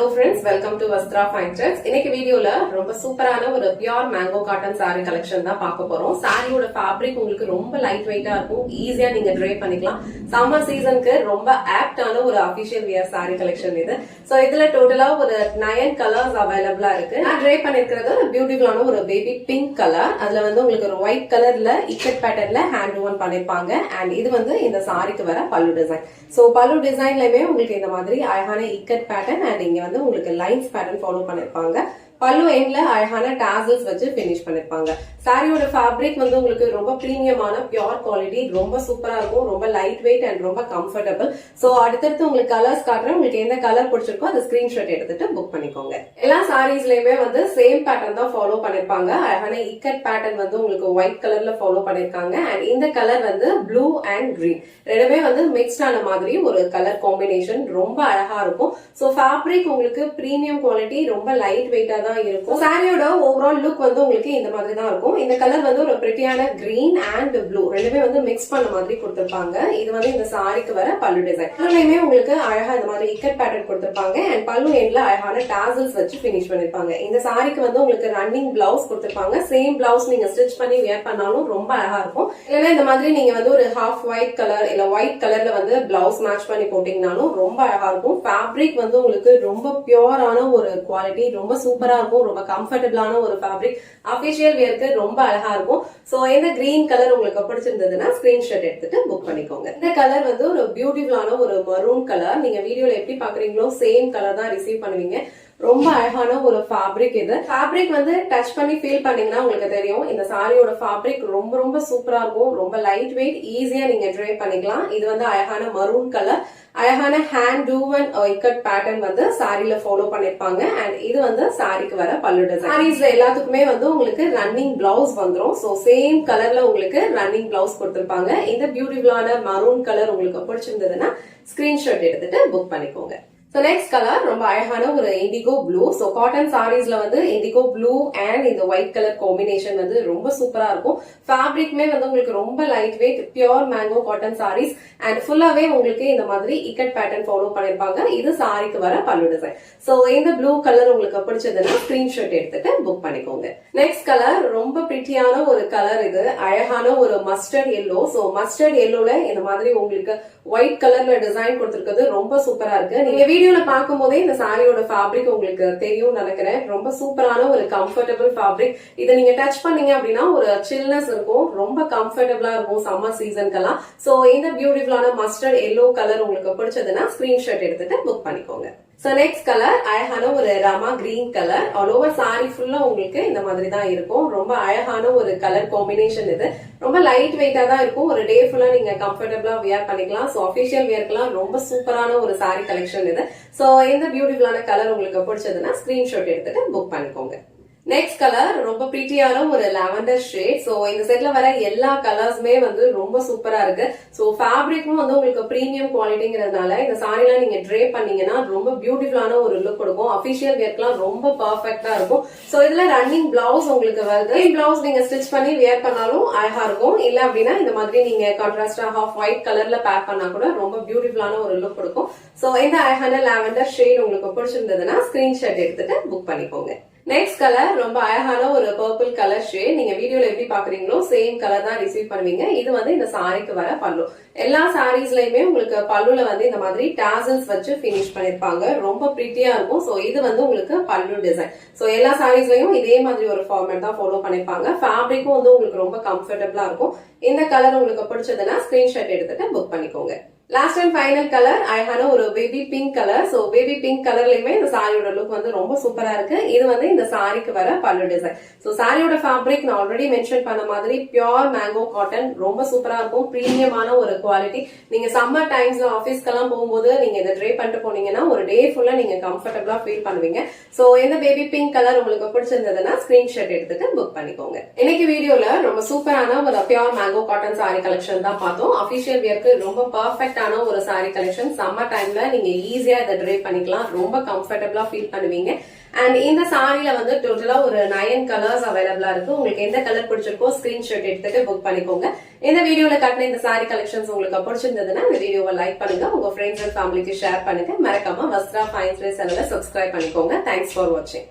Hello friends, welcome to Vastra Fine Threads. இன்னைக்கு வீடியோல ரொம்ப சூப்பரான ஒரு pure mango cotton saree collection தான் பார்க்க போறோம். சாரியோட ஃபேப்ரிக் உங்களுக்கு ரொம்ப லைட் வெயிட்டா இருக்கும், ஈஸியா நீங்க ட்ரை பண்ணிக்கலாம். சம்மர் சீசனுக்கு ரொம்ப ஆப்டான ஒரு அபிஷியல் வியர் saree கலெக்ஷன் இது. சோ இதுல டோட்டலா ஒரு 9 கலர்ஸ் அவைலபிளா இருக்கு. நான் ட்ரை பண்ணிருக்கிறது பியூட்டிஃபுல்லான ஒரு பேபி பிங்க் கலர். அதுல வந்து உங்களுக்கு ஒரு ஒயிட் கலர்ல இக்கட் பேட்டர்ன்ல ஹேண்ட் ஓன் பண்ணிருப்பாங்க. அண்ட் இது வந்து இந்த சாரிக்கு வர பல்லு டிசைன். சோ பல்லு டிசைன்லயுமே உங்களுக்கு இந்த மாதிரி அழகான இக்கட் பேட்டர்ன் அண்ட் இங்க வந்து உங்களுக்கு லைன்ஸ் பேட்டர்ன் ஃபாலோ பண்ணிருப்பாங்க. பல்லு எண்ட்ல அழகான டாசல்ஸ் வச்சு பினிஷ் பண்ணிருப்பாங்க. சாரியோட ஃபேப்ரிக் வந்து உங்களுக்கு ரொம்ப பிரீமியமான பியூர் குவாலிட்டி, ரொம்ப சூப்பரா இருக்கும், ரொம்ப லைட் வெயிட் அண்ட் ரொம்ப கம்ஃபர்டபிள். சோ அடுத்தடுத்து உங்களுக்கு கலர்ஸ் காட்டுறேன். உங்களுக்கு எந்த கலர் பிடிச்சிருக்கோ அதை ஸ்கிரீன்ஷாட் எடுத்துட்டு புக் பண்ணிக்கோங்க. எல்லா சாரீஸ்லயுமே வந்து சேம் பேட்டர்ன் தான் ஃபாலோ பண்ணிருப்பாங்க. அழகான இக்கட் பேட்டர்ன் வந்து உங்களுக்கு ஒயிட் கலர்ல ஃபாலோ பண்ணிருக்காங்க. அண்ட் இந்த கலர் வந்து ப்ளூ அண்ட் கிரீன் ரெண்டுமே வந்து மிக்ஸ்ட் ஆன மாதிரி ஒரு கலர் காம்பினேஷன், ரொம்ப அழகா இருக்கும். சோ ஃபேப்ரிக் உங்களுக்கு பிரீமியம் குவாலிட்டி, ரொம்ப லைட் வெயிட்டா தான் இருக்கும். சாரியோட ஓவரால் லுக் வந்து உங்களுக்கு இந்த மாதிரி தான் இருக்கும். இந்த கலர் வந்து ஒரு பிரிட்டியான கிரீன் அண்ட் ப்ளூ ரெண்டுமே வந்து மிக்ஸ் பண்ண மாதிரி கொடுத்திருப்பாங்க. இது வந்து இந்த சாரிக்கு வர பல்லு டிசைன். பல்லுலயுமே உங்களுக்கு அழகா இந்த மாதிரி இக்கட் பேட்டர்ன் கொடுத்திருப்பாங்க. அண்ட் பல்லு எண்ட்ல அழகான டாசல்ஸ் வச்சு பினிஷ் பண்ணிருப்பாங்க. இந்த சாரிக்கு வந்து உங்களுக்கு ரன்னிங் பிளவுஸ் கொடுத்திருப்பாங்க. சேம் பிளவுஸ் நீங்க ஸ்டிச் பண்ணி வியர் பண்ணாலும் ரொம்ப அழகா இருக்கும். இல்லைன்னா இந்த மாதிரி நீங்க வந்து ஒரு ஹாஃப் ஒயிட் கலர் இல்ல ஒயிட் கலர்ல வந்து பிளவுஸ் மேட்ச் பண்ணி போட்டீங்கன்னாலும் ரொம்ப அழகா இருக்கும். ஃபேப்ரிக் வந்து உங்களுக்கு ரொம்ப பியூரான ஒரு குவாலிட்டி, ரொம்ப சூப்பரா இருக்கும், ரொம்ப கம்ஃபர்டபிளான ஒரு ஃபேப்ரிக், அபிஷியல் வியருக்கு ரொம்ப அழகா இருக்கும். சோ இந்த கிரீன் கலர் உங்களுக்கு பிடிச்சிருந்ததுன்னா ஸ்கிரீன்ஷாட் எடுத்துட்டு புக் பண்ணிக்கோங்க. இந்த கலர் வந்து ஒரு பியூட்டிஃபுல்லான ஒரு மரூன் கலர். நீங்க வீடியோல எப்படி பாக்குறீங்களோ சேம் கலர் தான் ரிசீவ் பண்ணுவீங்க. ரொம்ப அழகான ஒரு ஃபேப்ரிக் இது. ஃபேப்ரிக் வந்து டச் பண்ணி ஃபீல் பண்ணீங்கன்னா உங்களுக்கு தெரியும் இந்த சாரியோட ஃபேப்ரிக் ரொம்ப ரொம்ப சூப்பரா இருக்கும், ரொம்ப லைட் வெயிட், ஈஸியா நீங்க ட்ரை பண்ணிக்கலாம். இது வந்து அழகான மரூன் கலர், அழகான ஹேண்ட் டூவன் இக்கட் பேட்டர்ன் வந்து சாரில ஃபாலோ பண்ணிருப்பாங்க. அண்ட் இது வந்து சாரிக்கு வர பல்லு டிசைன். சாரீஸ்ல எல்லாத்துக்குமே வந்து உங்களுக்கு ரன்னிங் பிளவுஸ் வந்துரும். சோ சேம் கலர்ல உங்களுக்கு ரன்னிங் பிளவுஸ் கொடுத்திருப்பாங்க. இந்த பியூட்டிஃபுல்லான மரூன் கலர் உங்களுக்கு பிடிச்சிருந்ததுன்னா ஸ்கிரீன்ஷாட் எடுத்துட்டு புக் பண்ணிக்கோங்க. So next color ரொம்ப அழகான ஒரு இண்டிகோ ப்ளூ. சோ காட்டன் சாரீஸ்ல வந்து இண்டிகோ ப்ளூ அண்ட் இந்த ஒயிட் கலர் காம்பினேஷன் வந்து ரொம்ப சூப்பரா இருக்கும். ஃபேப்ரிக்மே வந்து உங்களுக்கு ரொம்ப light weight, pure mango cotton saris. And ஃபுல்லாவே உங்களுக்கு இந்த மாதிரி இக்கட் பேட்டர்ன் ஃபாலோ பண்ணிருப்பாங்க. இது சாரிக்கு வர பல்லு டிசைன். சோ இந்த ப்ளூ கலர் உங்களுக்கு பிடிச்சதுன்னா ஸ்கிரீன்ஷாட் எடுத்துட்டு புக் பண்ணிக்கோங்க. நெக்ஸ்ட் கலர் ரொம்ப பிரிட்டியான ஒரு கலர். இது அழகான ஒரு மஸ்டர்ட் எல்லோ. சோ மஸ்டர்ட் எல்லோல இந்த மாதிரி உங்களுக்கு ஒயிட் கலர்ல டிசைன் கொடுத்திருக்கிறது ரொம்ப சூப்பரா இருக்கு. நீங்க வீடியோல பார்க்கும் போதே இந்த சாரியோட ஃபேப்ரிக் உங்களுக்கு தெரியும் நினைக்கிறேன். ரொம்ப சூப்பரான ஒரு கம்ஃபர்டபிள் ஃபேப்ரிக். இதை நீங்க டச் பண்ணீங்க அப்படின்னா ஒரு சில்னஸ் இருக்கும், ரொம்ப கம்ஃபர்டபிளா இருக்கும் சம்மர் சீசனுக்கெல்லாம். சோ இந்த பியூட்டிஃபுல்லான மஸ்டர்ட் எல்லோ கலர் உங்களுக்கு பிடிச்சதுன்னா ஸ்கிரீன்ஷாட் எடுத்துட்டு புக் பண்ணிக்கோங்க. சோ நெக்ஸ்ட் கலர் அழகான ஒரு Rama green colour. All over sorry ஃபுல்லா உங்களுக்கு இந்த மாதிரி தான் இருக்கும். ரொம்ப அழகான ஒரு கலர் காம்பினேஷன் இது. ரொம்ப லைட் வெயிட்டா தான் இருக்கும். ஒரு டே ஃபுல்லா நீங்க கம்ஃபர்டபிளா வியர் பண்ணிக்கலாம். சோ அபிஷியல் வியர்க்கெல்லாம் ரொம்ப சூப்பரான ஒரு சாரி கலெக்ஷன் இது. சோ இந்த பியூட்டிஃபுல்லான கலர் உங்களுக்கு பிடிச்சதுன்னா ஸ்கிரீன்ஷாட் எடுத்துட்டு புக் பண்ணிக்கோங்க. நெக்ஸ்ட் கலர் ரொம்ப பிரிட்டியான ஒரு லாவெண்டர் ஷேட். சோ இந்த செட்ல வர எல்லா கலர்ஸுமே வந்து ரொம்ப சூப்பரா இருக்கு. சோ ஃபேப்ரிக்கும் வந்து உங்களுக்கு பிரீமியம் குவாலிட்டிங்கிறதுனால இந்த சாரிலாம் நீங்க ட்ரே பண்ணீங்கன்னா ரொம்ப பியூட்டிஃபுல்லான ஒரு லுக் கொடுக்கும். அபிஷியல் வியர்க்கெல்லாம் ரொம்ப பர்ஃபெக்டா இருக்கும். சோ இதுல ரன்னிங் பிளவுஸ் உங்களுக்கு வருது. பிளவுஸ் நீங்க ஸ்டிச் பண்ணி வியர் பண்ணாலும் அழகா இருக்கும். இல்ல அப்படின்னா இந்த மாதிரி நீங்க கான்ட்ராஸ்டா ஹாஃப் ஒயிட் கலர்ல பேக் பண்ணா கூட ரொம்ப பியூட்டிஃபுல்லான ஒரு லுக் கொடுக்கும். சோ இந்த அழகான லாவெண்டர் ஷேட் உங்களுக்கு பிடிச்சிருந்ததுன்னா ஸ்கிரீன்ஷாட் எடுத்துட்டு புக் பண்ணிக்கோங்க. நெக்ஸ்ட் கலர் ரொம்ப அழகான ஒரு பர்பிள் கலர் ஷேட். நீங்க வீடியோல எப்படி பாக்குறீங்களோ சேம் கலர் தான் ரிசீவ் பண்ணுவீங்க. இது வந்து இந்த சாரிக்கு வர பல்லு. எல்லா சாரீஸ்லயுமே உங்களுக்கு பல்லுல வந்து இந்த மாதிரி டாசல்ஸ் வச்சு பினிஷ் பண்ணிருப்பாங்க. ரொம்ப பிரிட்டியா இருக்கும். சோ இது வந்து உங்களுக்கு பல்லு டிசைன். சோ எல்லா சாரீஸ்லயும் இதே மாதிரி ஒரு ஃபார்மேட் தான் ஃபாலோ பண்ணிருப்பாங்க. ஃபேப்ரிக்கும் வந்து உங்களுக்கு ரொம்ப கம்ஃபர்டபிளா இருக்கும். இந்த கலர் உங்களுக்கு பிடிச்சதுன்னா ஸ்கிரீன்ஷாட் எடுத்துட்டு புக் பண்ணிக்கோங்க. லாஸ்ட் அண்ட் ஃபைனல் கலர் அழகான ஒரு baby pink colour. So baby pink கலர்லயுமே இந்த சாரியோட லுக் வந்து ரொம்ப சூப்பரா இருக்கு. இது வந்து இந்த சாரிக்கு வர பல்லு டிசைன். சோ சாரியோட ஃபேப்ரிக் நான் ஆல்ரெடி மென்ஷன் பண்ண மாதிரி பியூர் மேங்கோ காட்டன், ரொம்ப சூப்பரா இருக்கும், பிரீமியமான ஒரு குவாலிட்டி. நீங்க சம்மர் டைம்ஸ்ல ஆபீஸ்க்கெல்லாம் போகும்போது நீங்க இதை ட்ரை பண்ணிட்டு போனீங்கன்னா ஒரு டே ஃபுல்லா நீங்க கம்ஃபர்டபிளா ஃபீல் பண்ணுவீங்க. சோ இந்த பேபி பிங்க் கலர் உங்களுக்கு பிடிச்சிருந்ததுன்னா ஸ்கிரீன்ஷாட் எடுத்துட்டு புக் பண்ணிக்கோங்க. இன்னைக்கு வீடியோல ரொம்ப சூப்பரான ஒரு pure mango cotton sorry collection தான் பார்த்தோம். அபிஷியல் வியர்க்கு ரொம்ப பர்ஃபெக்ட் பர்ஃபெக்டான ஒரு சாரி கலெக்ஷன். சம்மர் டைம்ல நீங்க ஈஸியா இதை ட்ரே பண்ணிக்கலாம், ரொம்ப கம்ஃபர்டபுளா ஃபீல் பண்ணுவீங்க. அண்ட் இந்த சாரில வந்து டோட்டலா ஒரு 9 கலர்ஸ் அவைலபிளா இருக்கு. உங்களுக்கு எந்த கலர் பிடிச்சிருக்கோ ஸ்கிரீன்ஷாட் எடுத்துட்டு புக் பண்ணிக்கோங்க. இந்த வீடியோல காட்டின இந்த சாரி கலெக்ஷன்ஸ் உங்களுக்கு பிடிச்சிருந்ததுன்னா இந்த வீடியோவை லைக் பண்ணுங்க, உங்க ஃப்ரெண்ட்ஸ் அண்ட் ஃபேமிலிக்கு ஷேர் பண்ணுங்க. மறக்காம வஸ்த்ரா ஃபைன் சேனலை சப்ஸ்கிரைப் பண்ணிக்கோங்க. தேங்க்ஸ் ஃபார் வாட்சிங்.